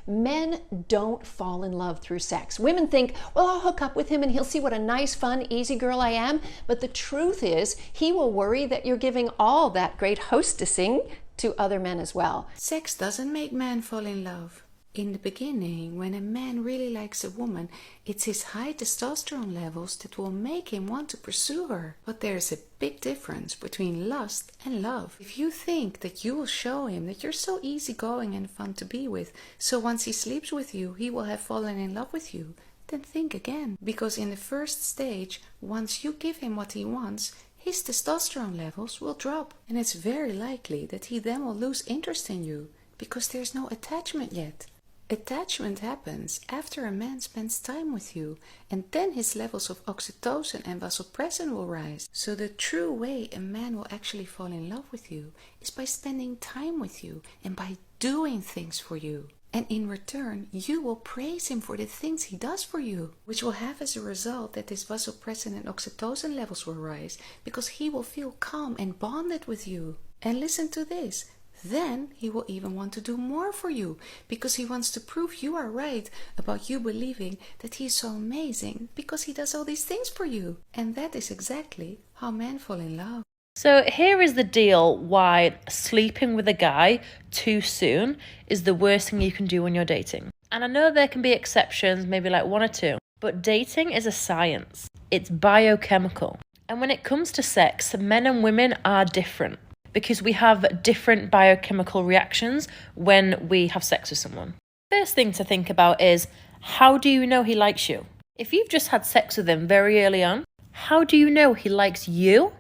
men don't fall in love through sex. Women think, well, I'll hook up with him and he'll see what a nice, fun, easy girl I am. But the truth is, he will worry that you're giving all that great hostessing to other men as well. Sex doesn't make men fall in love. In the beginning, when a man really likes a woman, it's his high testosterone levels that will make him want to pursue her. But there's a big difference between lust and love. If you think that you will show him that you're so easygoing and fun to be with, so once he sleeps with you, he will have fallen in love with you, then think again. Because in the first stage, once you give him what he wants, his testosterone levels will drop. And it's very likely that he then will lose interest in you, because there's no attachment yet. Attachment happens after a man spends time with you, and then his levels of oxytocin and vasopressin will rise. So the true way a man will actually fall in love with you is by spending time with you and by doing things for you. And in return, you will praise him for the things he does for you, which will have as a result that his vasopressin and oxytocin levels will rise, because he will feel calm and bonded with you. And listen to this. Then he will even want to do more for you, because he wants to prove you are right about you believing that he is so amazing because he does all these things for you. And that is exactly how men fall in love. So here is the deal why sleeping with a guy too soon is the worst thing you can do when you're dating. And I know there can be exceptions, maybe like one or two, but dating is a science. It's biochemical. And when it comes to sex, men and women are different, because we have different biochemical reactions when we have sex with someone. First thing to think about is, how do you know he likes you? If you've just had sex with him very early on, how do you know he likes you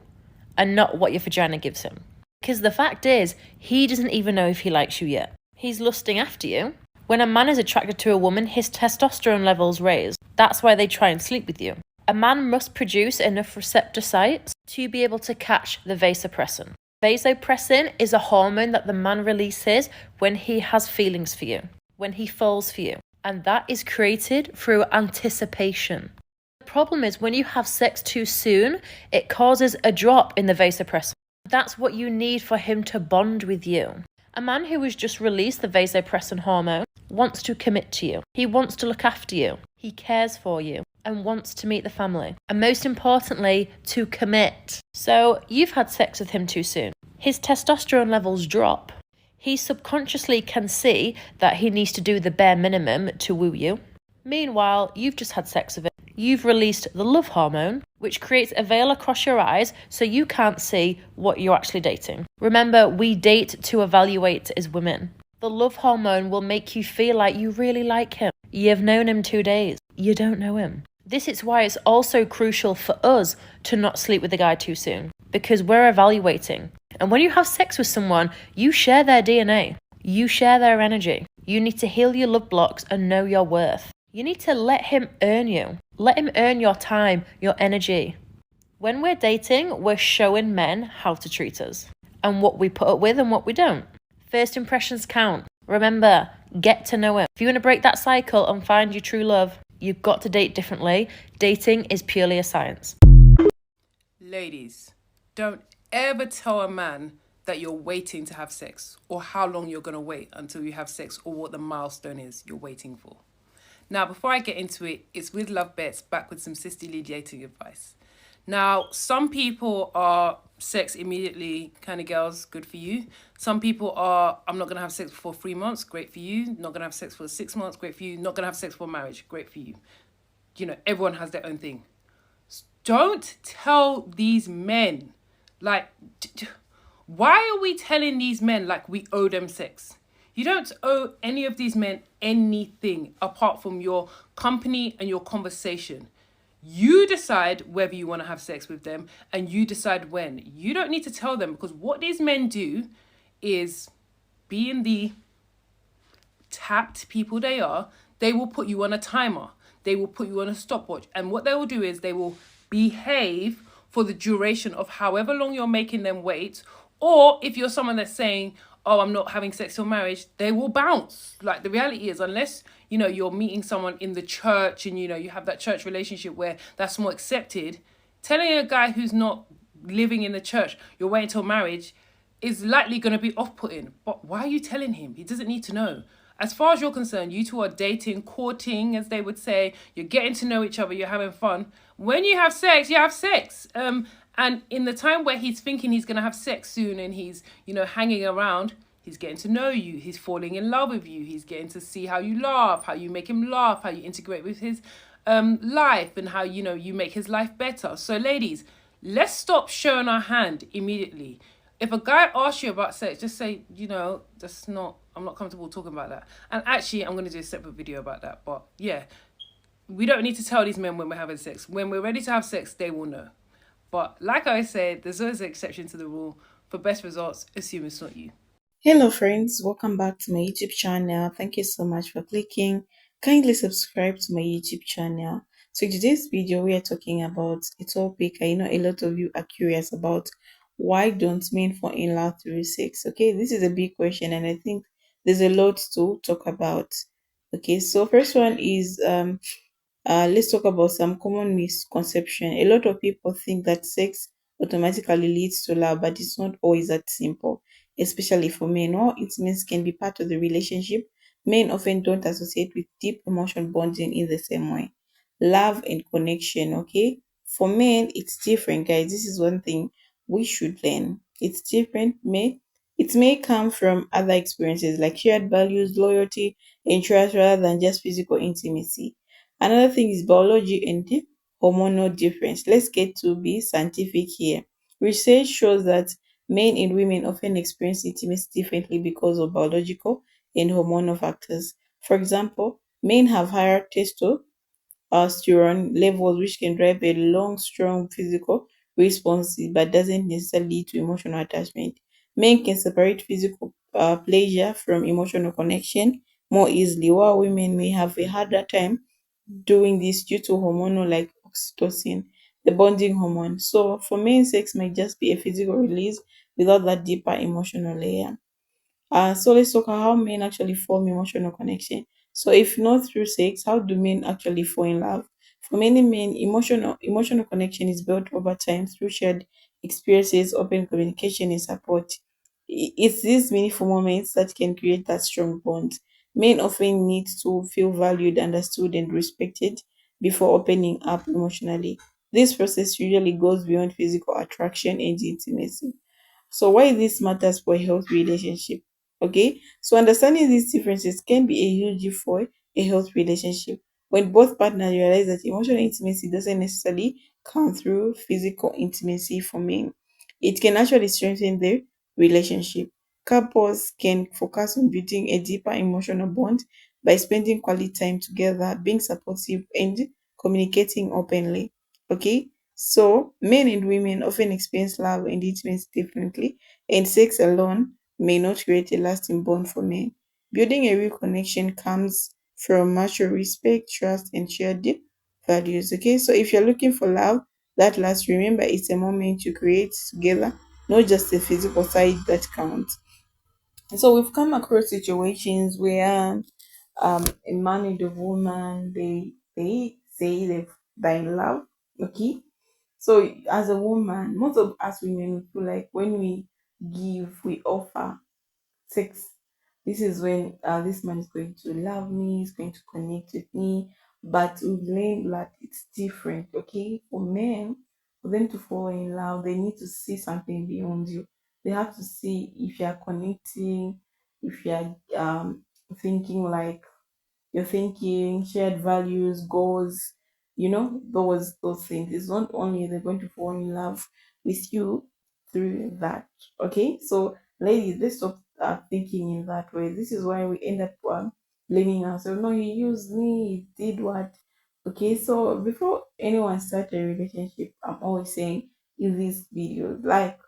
and not what your vagina gives him? Because the fact is, he doesn't even know if he likes you yet. He's lusting after you. When a man is attracted to a woman, his testosterone levels raise. That's why they try and sleep with you. A man must produce enough receptor sites to be able to catch the vasopressin. Vasopressin is a hormone that the man releases when he has feelings for you, when he falls for you. And that is created through anticipation. The problem is when you have sex too soon, it causes a drop in the vasopressin. That's what you need for him to bond with you. A man who has just released the vasopressin hormone wants to commit to you. He wants to look after you. He cares for you and wants to meet the family. And most importantly, to commit. So you've had sex with him too soon. His testosterone levels drop. He subconsciously can see that he needs to do the bare minimum to woo you. Meanwhile, you've just had sex with him. You've released the love hormone, which creates a veil across your eyes so you can't see what you're actually dating. Remember, we date to evaluate as women. The love hormone will make you feel like you really like him. You've known him 2 days. You don't know him. This is why it's also crucial for us to not sleep with a guy too soon, because we're evaluating. And when you have sex with someone, you share their DNA. You share their energy. You need to heal your love blocks and know your worth. You need to let him earn you. Let him earn your time, your energy. When we're dating, we're showing men how to treat us and what we put up with and what we don't. First impressions count. Remember, get to know him. If you want to break that cycle and find your true love, you've got to date differently. Dating is purely a science. Ladies, don't ever tell a man that you're waiting to have sex, or how long you're going to wait until you have sex, or what the milestone is you're waiting for. Now, before I get into it, it's with Love Bets, back with some sisterly dating advice. Now, some people are sex immediately kind of girls, good for you. Some people are, I'm not going to have sex for 3 months, great for you. Not going to have sex for 6 months, great for you. Not going to have sex for marriage, great for you. You know, everyone has their own thing. Don't tell these men, like, why are we telling these men like we owe them sex? You don't owe any of these men anything apart from your company and your conversation. You decide whether you want to have sex with them, and you decide when. You don't need to tell them, because what these men do is, being the tapped people they are, they will put you on a timer. They will put you on a stopwatch. And what they will do is they will behave for the duration of however long you're making them wait. Or if you're someone that's saying, oh, I'm not having sex till marriage, they will bounce. Like, the reality is, unless, you know, you're meeting someone in the church and, you know, you have that church relationship where that's more accepted, telling a guy who's not living in the church you're waiting till marriage is likely going to be off-putting. But why are you telling him? He doesn't need to know. as far as you're concerned, you two are dating, courting, as they would say. You're getting to know each other. You're having fun. When you have sex, you have sex. And in the time where he's thinking he's gonna have sex soon, and he's hanging around, he's getting to know you. He's falling in love with you. He's getting to see how you laugh, how you make him laugh, how you integrate with his life, and how you make his life better. So, ladies, let's stop showing our hand immediately. If a guy asks you about sex, just say, that's not, I'm not comfortable talking about that. And actually, I'm going to do a separate video about that. But yeah, we don't need to tell these men when we're having sex. When we're ready to have sex, they will know. But like I said, there's always an exception to the rule. For best results, assume it's not you. Hello friends, welcome back to my YouTube channel. Thank you so much for clicking. Kindly subscribe to my YouTube channel. So in today's video, we are talking about a topic I know a lot of you are curious about. Why don't men fall in love through sex? Okay, this is a big question and I think there's a lot to talk about. Okay, so first one is let's talk about some common misconception. A lot of people think that sex automatically leads to love, but it's not always that simple, especially for men. While intimacy can be part of the relationship, men often don't associate with deep emotional bonding in the same way. Love and connection, okay? For men, it's different, guys. This is one thing we should learn. It's different. It may come from other experiences like shared values, loyalty, and trust rather than just physical intimacy. Another thing is biology and the hormonal difference. Let's get to be scientific here. Research shows that men and women often experience intimacy differently because of biological and hormonal factors. For example, men have higher testosterone levels, which can drive a long, strong physical response, but doesn't necessarily lead to emotional attachment. Men can separate physical pleasure from emotional connection more easily, while women may have a harder time doing this due to hormonal like oxytocin, the bonding hormone. So for men, sex might just be a physical release without that deeper emotional layer. So let's talk about how men actually form emotional connection. So if not through sex, how do men actually fall in love? For many men, emotional connection is built over time through shared experiences, open communication, and support. It's these meaningful moments that can create that strong bond. Men often need to feel valued, understood, and respected before opening up emotionally. This process usually goes beyond physical attraction and intimacy. So why this matters for a healthy relationship? Okay, so understanding these differences can be a huge gift for a healthy relationship. When both partners realize that emotional intimacy doesn't necessarily come through physical intimacy for men, it can actually strengthen their relationship. Couples can focus on building a deeper emotional bond by spending quality time together, being supportive, and communicating openly. Okay, so men and women often experience love and intimacy differently, and sex alone may not create a lasting bond for men. Building a real connection comes from mutual respect, trust, and shared values. Okay, so if you're looking for love that lasts, remember it's a moment you create together, not just the physical side that counts. And so we've come across situations where a man and a woman they say they're in love. Okay, so as a woman, most of us women we feel like when we give, we offer sex. This is when this man is going to love me, is going to connect with me. But we've learned that it's different. Okay, for men, for them to fall in love, they need to see something beyond you. They have to see if you are connecting, if you are thinking like your thinking, shared values, goals, those things. It's not only they're going to fall in love with you through that. Okay, so ladies, let's stop thinking in that way. This is why we end up blaming ourselves. No, he used me, he did what? Okay, so before anyone starts a relationship, I'm always saying in these videos, like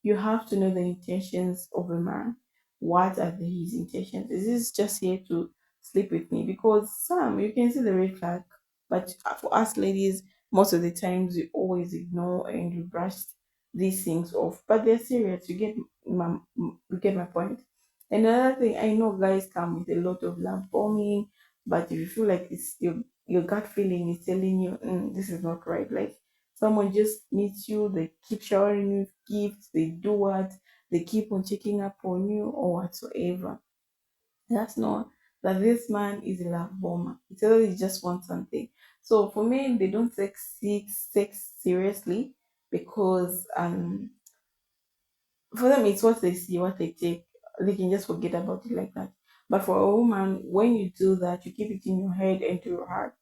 you have to know the intentions of a man. What are his intentions? Is this just here to sleep with me? Because some you can see the red flag, but for us ladies, most of the times we always ignore and we brush these things off. But they're serious. You get my point. Another thing, I know guys come with a lot of love bombing, but if you feel like it's your gut feeling is telling you this is not right, like someone just meets you, they keep showering you with gifts, they do what, they keep on checking up on you or whatsoever. That's not that this man is a love bomber. He tells you just want something. So for men, they don't take sex seriously because for them it's what they see, what they take. They can just forget about it like that. But for a woman, when you do that, you keep it in your head and to your heart.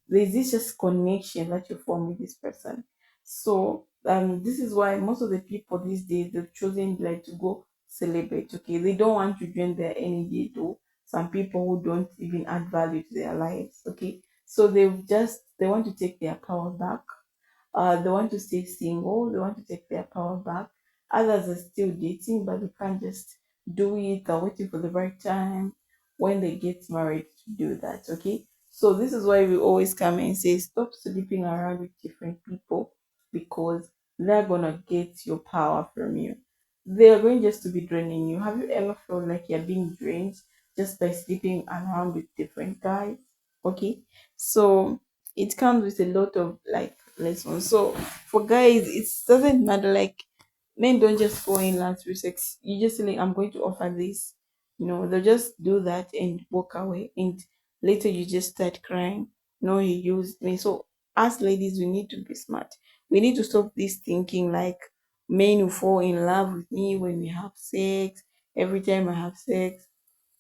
There's this just connection that you form with this person. So this is why most of the people these days they've chosen like to go celebrate. Okay, they don't want to drain their energy to some people who don't even add value to their lives. Okay, so they want to take their power back. They want to stay single, they want to take their power back. Others are still dating, but they can't just do it. They're waiting for the right time when they get married to do that. Okay. So this is why we always come and say stop sleeping around with different people because they're gonna get your power from you. They are going just to be draining you. Have you ever felt like you're being drained just by sleeping around with different guys? Okay. So it comes with a lot of like lessons. So for guys, it doesn't matter. Like men don't just fall in love through sex. You just say, like, I'm going to offer this. No, they'll just do that and walk away. And later you just start crying. No, he used me. So as ladies, we need to be smart. We need to stop this thinking like men who fall in love with me when we have sex. Every time I have sex,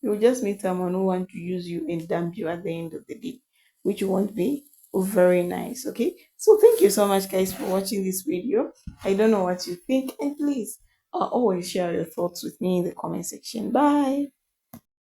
you'll just meet someone who want to use you and dump you at the end of the day, which won't be very nice. Okay, so thank you so much guys for watching this video. I don't know what you think, and please always share your thoughts with me in the comment section. Bye.